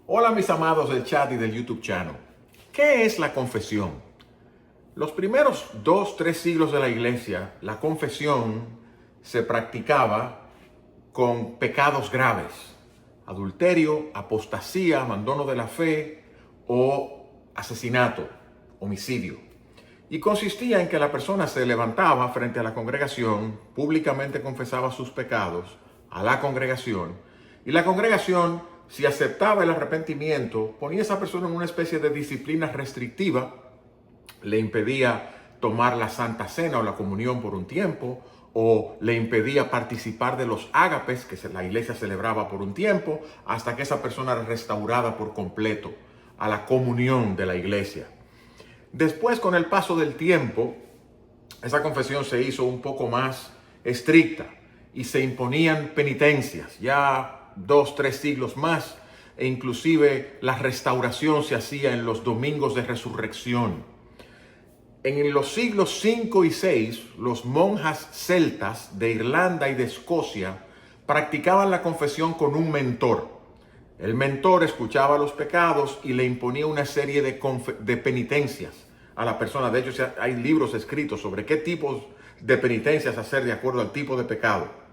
Hola mis amados del chat y del YouTube channel. ¿Qué es la confesión? Los primeros 2, 3 siglos de la iglesia, la confesión se practicaba con pecados graves: adulterio, apostasía, abandono de la fe o asesinato, homicidio. Y consistía en que la persona se levantaba frente a la congregación, públicamente confesaba sus pecados a la congregación, y la congregación, si aceptaba el arrepentimiento, ponía a esa persona en una especie de disciplina restrictiva, le impedía tomar la Santa Cena o la comunión por un tiempo, o le impedía participar de los ágapes que la iglesia celebraba por un tiempo, hasta que esa persona era restaurada por completo a la comunión de la iglesia. Después, con el paso del tiempo, esa confesión se hizo un poco más estricta y se imponían penitencias, ya 2, 3 siglos más, e inclusive la restauración se hacía en los domingos de resurrección. En los siglos 5 y 6, los monjas celtas de Irlanda y de Escocia practicaban la confesión con un mentor. El mentor escuchaba los pecados y le imponía una serie de penitencias a la persona. De hecho, hay libros escritos sobre qué tipos de penitencias hacer de acuerdo al tipo de pecado.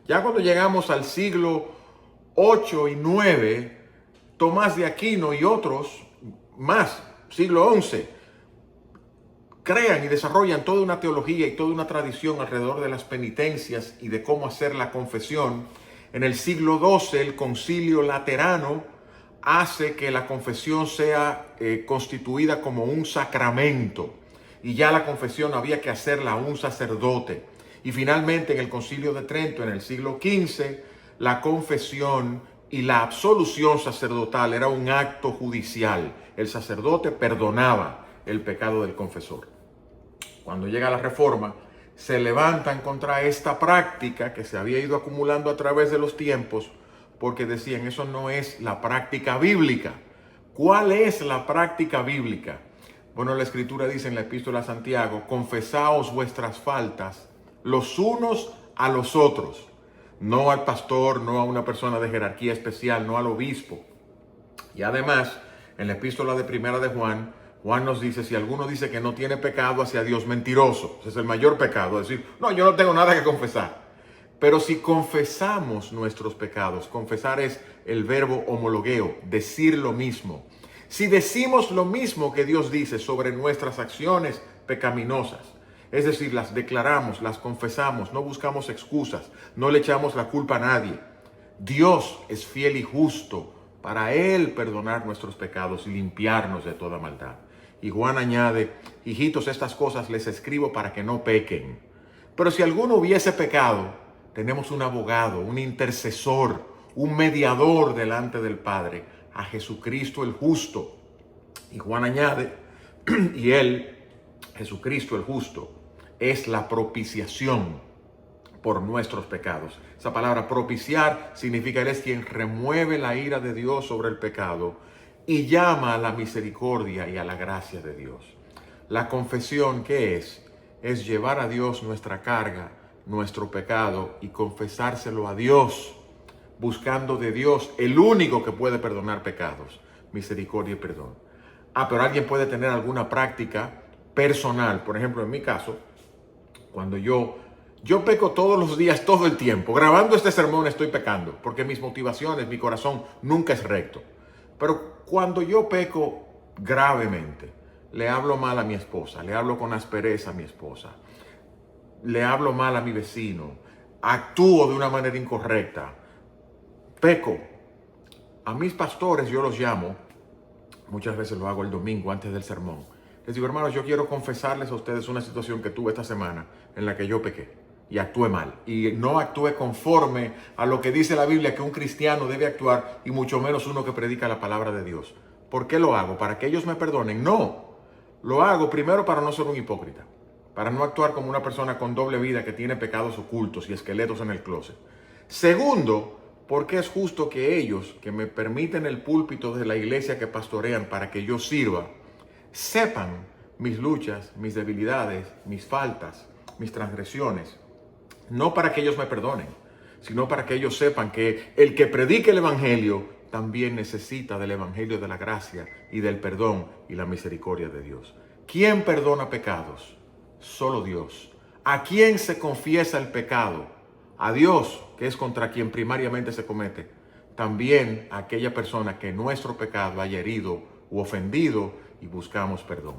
Ya cuando llegamos al siglo 8 y 9, Tomás de Aquino y otros más, siglo 11, crean y desarrollan toda una teología y toda una tradición alrededor de las penitencias y de cómo hacer la confesión. En el siglo XII, el Concilio Laterano hace que la confesión sea constituida como un sacramento, y ya la confesión había que hacerla a un sacerdote. Y finalmente, en el Concilio de Trento, en el siglo XV, la confesión y la absolución sacerdotal era un acto judicial. El sacerdote perdonaba el pecado del confesor. Cuando llega la Reforma, se levantan contra esta práctica que se había ido acumulando a través de los tiempos, porque decían, eso no es la práctica bíblica. ¿Cuál es la práctica bíblica? Bueno, la Escritura dice en la Epístola a Santiago: confesaos vuestras faltas los unos a los otros, no al pastor, no a una persona de jerarquía especial, no al obispo. Y además, en la Epístola de Primera de Juan, Juan nos dice, si alguno dice que no tiene pecado, hacia Dios mentiroso. Ese es el mayor pecado, decir, no, yo no tengo nada que confesar. Pero si confesamos nuestros pecados, confesar es el verbo homologueo, decir lo mismo. Si decimos lo mismo que Dios dice sobre nuestras acciones pecaminosas, es decir, las declaramos, las confesamos, no buscamos excusas, no le echamos la culpa a nadie, Dios es fiel y justo para Él perdonar nuestros pecados y limpiarnos de toda maldad. Y Juan añade, hijitos, estas cosas les escribo para que no pequen. Pero si alguno hubiese pecado, tenemos un abogado, un intercesor, un mediador delante del Padre, a Jesucristo el justo. Y Juan añade, y Él, Jesucristo el justo, es la propiciación por nuestros pecados. Esa palabra propiciar significa Él es quien remueve la ira de Dios sobre el pecado y llama a la misericordia y a la gracia de Dios. La confesión, ¿qué es? Es llevar a Dios nuestra carga, nuestro pecado, y confesárselo a Dios, buscando de Dios el único que puede perdonar pecados, misericordia y perdón. Pero alguien puede tener alguna práctica personal. Por ejemplo, en mi caso, cuando yo peco todos los días, todo el tiempo. Grabando este sermón estoy pecando, porque mis motivaciones, mi corazón nunca es recto. Pero cuando yo peco gravemente, le hablo mal a mi esposa, le hablo con aspereza a mi esposa, le hablo mal a mi vecino, actúo de una manera incorrecta, peco. A mis pastores yo los llamo, muchas veces lo hago el domingo antes del sermón. Les digo, hermanos, yo quiero confesarles a ustedes una situación que tuve esta semana en la que yo pequé y actué mal. Y no actué conforme a lo que dice la Biblia que un cristiano debe actuar, y mucho menos uno que predica la palabra de Dios. ¿Por qué lo hago? ¿Para que ellos me perdonen? No. Lo hago primero para no ser un hipócrita, para no actuar como una persona con doble vida que tiene pecados ocultos y esqueletos en el closet. Segundo, porque es justo que ellos, que me permiten el púlpito de la iglesia que pastorean para que yo sirva, sepan mis luchas, mis debilidades, mis faltas, mis transgresiones, no para que ellos me perdonen, sino para que ellos sepan que el que predique el evangelio también necesita del evangelio de la gracia y del perdón y la misericordia de Dios. ¿Quién perdona pecados? Solo Dios. ¿A quién se confiesa el pecado? A Dios, que es contra quien primariamente se comete. También a aquella persona que nuestro pecado haya herido u ofendido y buscamos perdón.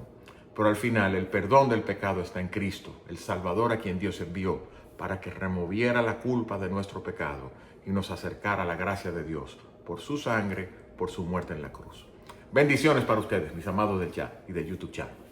Pero al final el perdón del pecado está en Cristo, el Salvador a quien Dios envió para que removiera la culpa de nuestro pecado y nos acercara a la gracia de Dios por su sangre, por su muerte en la cruz. Bendiciones para ustedes, mis amados del chat y de YouTube chat.